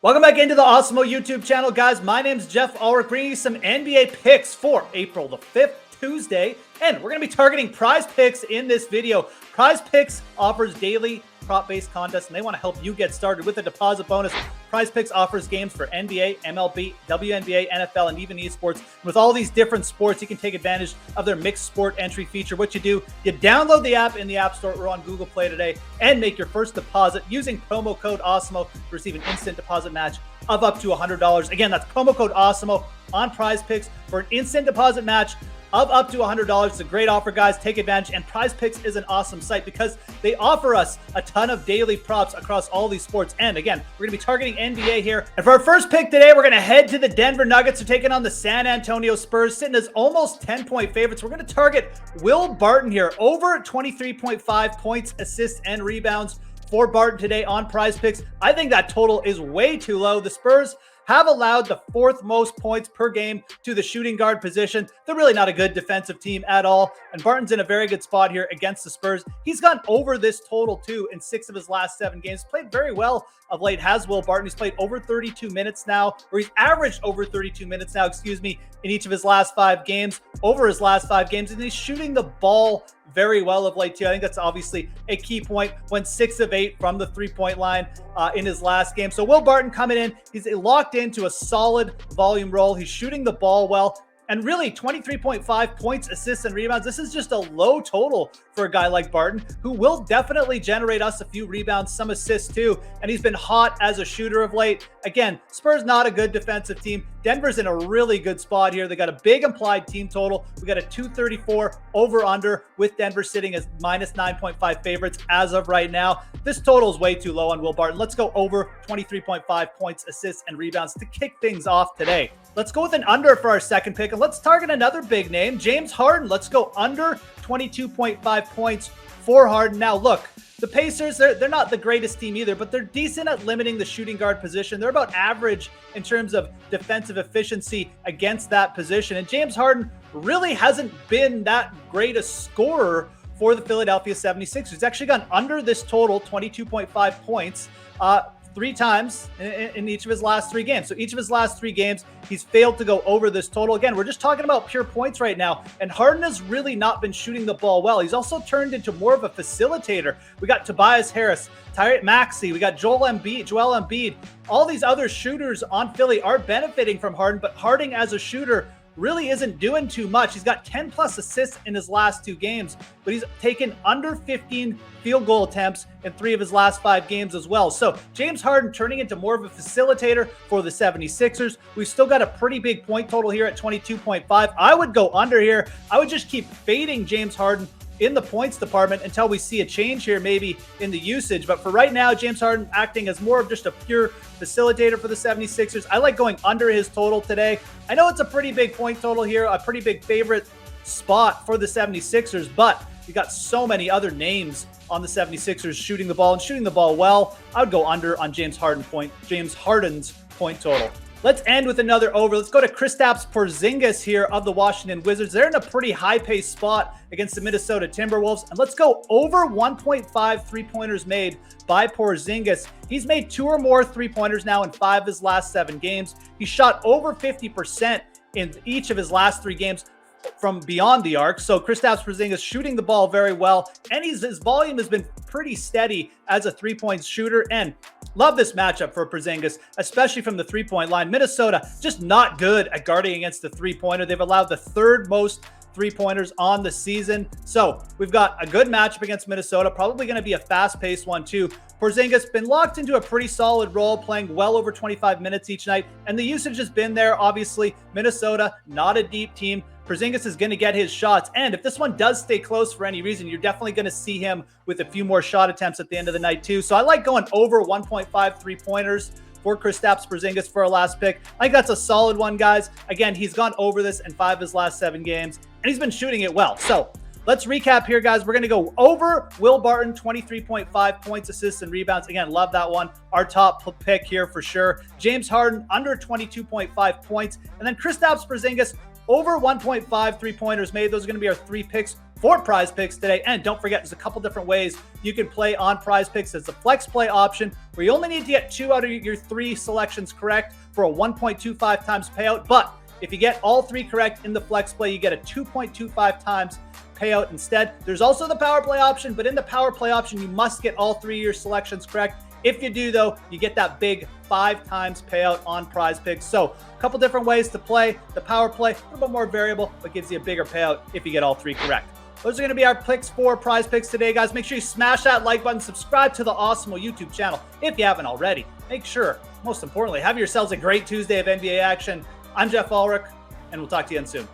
Welcome back into the Awesemo YouTube channel, guys. My name's Geoff Ulrich, bringing you some NBA picks for April the 5th, Tuesday. And we're going to be targeting PrizePicks in this video. PrizePicks offers daily prop-based contests, and they want to help you get started with a deposit bonus. PrizePicks offers games for NBA, MLB, WNBA, NFL, and even esports. With all these different sports, you can take advantage of their mixed sport entry feature. What you do, you download the app in the App Store or on Google Play today and make your first deposit using promo code Awesemo to receive an instant deposit match of up to $100. Again, that's promo code Awesemo on PrizePicks for an instant deposit match of up to $100. It's a great offer, guys. Take advantage. And PrizePicks is an awesome site because they offer us a ton of daily props across all these sports. And again, we're going to be targeting NBA here. And for our first pick today, we're going to head to the Denver Nuggets. They're taking on the San Antonio Spurs, sitting as almost 10-point favorites. We're going to target Will Barton here, over 23.5 points, assists, and rebounds for Barton today on PrizePicks. I think that total is way too low. The Spurs have allowed the fourth most points per game to the shooting guard position. They're really not a good defensive team at all. And Barton's in a very good spot here against the Spurs. He's gone over this total too in 6 of his last 7 games. Played very well of late, has Will Barton. He's played over 32 minutes now, or he's averaged over 32 minutes now, in each of his last 5 games, over his last 5 games. And he's shooting the ball very well of late too. I think that's obviously a key point. Went 6 of 8 from the 3-point line in his last game. So Will Barton coming in, he's locked into a solid volume role. He's shooting the ball well. And really, 23.5 points, assists, and rebounds. This is just a low total for a guy like Barton, who will definitely generate us a few rebounds, some assists too. And he's been hot as a shooter of late. Again, Spurs not a good defensive team. Denver's in a really good spot here. They got a big implied team total. We got a 234 over-under with Denver sitting as minus 9.5 favorites as of right now. This total is way too low on Will Barton. Let's go over 23.5 points, assists, and rebounds to kick things off today. Let's go with an under for our second pick, and let's target another big name, James Harden. Let's go under 22.5 points for Harden. Now, look, the Pacers, they're not the greatest team either, but they're decent at limiting the shooting guard position. They're about average in terms of defensive efficiency against that position. And James Harden really hasn't been that great a scorer for the Philadelphia 76ers. He's actually gone under this total, 22.5 points, 3 times in each of his last 3 games. So each of his last 3 games, he's failed to go over this total. Again, we're just talking about pure points right now. And Harden has really not been shooting the ball well. He's also turned into more of a facilitator. We got Tobias Harris, Tyrese Maxey, we got Joel Embiid. All these other shooters on Philly are benefiting from Harden, but Harden as a shooter really isn't doing too much. He's got 10 plus assists in his last 2 games, but he's taken under 15 field goal attempts in 3 of his last 5 games as well. So James Harden turning into more of a facilitator for the 76ers. We've still got a pretty big point total here at 22.5. I would go under here. I would just keep fading James Harden in the points department until we see a change here maybe in the usage. But for right now, James Harden acting as more of just a pure facilitator for the 76ers. I like going under his total today. I know it's a pretty big point total here, a pretty big favorite spot for the 76ers, but you got so many other names on the 76ers shooting the ball and shooting the ball well. I would go under on James Harden's point total. Let's end with another over. Let's go to Kristaps Porzingis here of the Washington Wizards. They're in a pretty high-paced spot against the Minnesota Timberwolves. And let's go over 1.5 3-pointers made by Porzingis. He's made 2 or more 3-pointers now in 5 of his last 7 games. He shot over 50% in each of his last 3 games from beyond the arc. So Kristaps Porzingis shooting the ball very well, and his volume has been pretty steady as a 3-point shooter. And love this matchup for Porzingis, especially from the 3-point line. Minnesota just not good at guarding against the 3-pointer. They've allowed the 3rd most 3-pointers on the season. So we've got a good matchup against Minnesota, probably going to be a fast-paced one too. Porzingis been locked into a pretty solid role, playing well over 25 minutes each night, and the usage has been there. Obviously, Minnesota, not a deep team. Porzingis is going to get his shots, and if this one does stay close for any reason, you're definitely going to see him with a few more shot attempts at the end of the night too. So I like going over 1.5 3-pointers for Kristaps Porzingis for a last pick. I think that's a solid one, guys. Again, he's gone over this in 5 of his last 7 games, and he's been shooting it well. So let's recap here, guys. We're going to go over Will Barton, 23.5 points, assists, and rebounds. Again, love that one. Our top pick here for sure. James Harden, under 22.5 points. And then Kristaps Porzingis, over 1.5 3-pointers made. Those are going to be our 3 picks for for PrizePicks today. And don't forget, there's a couple different ways you can play on PrizePicks. There's the flex play option where you only need to get 2 out of your 3 selections correct for a 1.25 times payout. But if you get all 3 correct in the flex play, you get a 2.25 times payout instead. There's also the power play option, but in the power play option, you must get all 3 of your selections correct. If you do, though, you get that big 5 times payout on PrizePicks. So a couple different ways to play. The power play, a little bit more variable, but gives you a bigger payout if you get all 3 correct. Those are going to be our picks for PrizePicks today, guys. Make sure you smash that like button, subscribe to the Awesemo YouTube channel if you haven't already. Make sure, most importantly, have yourselves a great Tuesday of NBA action. I'm Geoff Ulrich, and we'll talk to you again soon.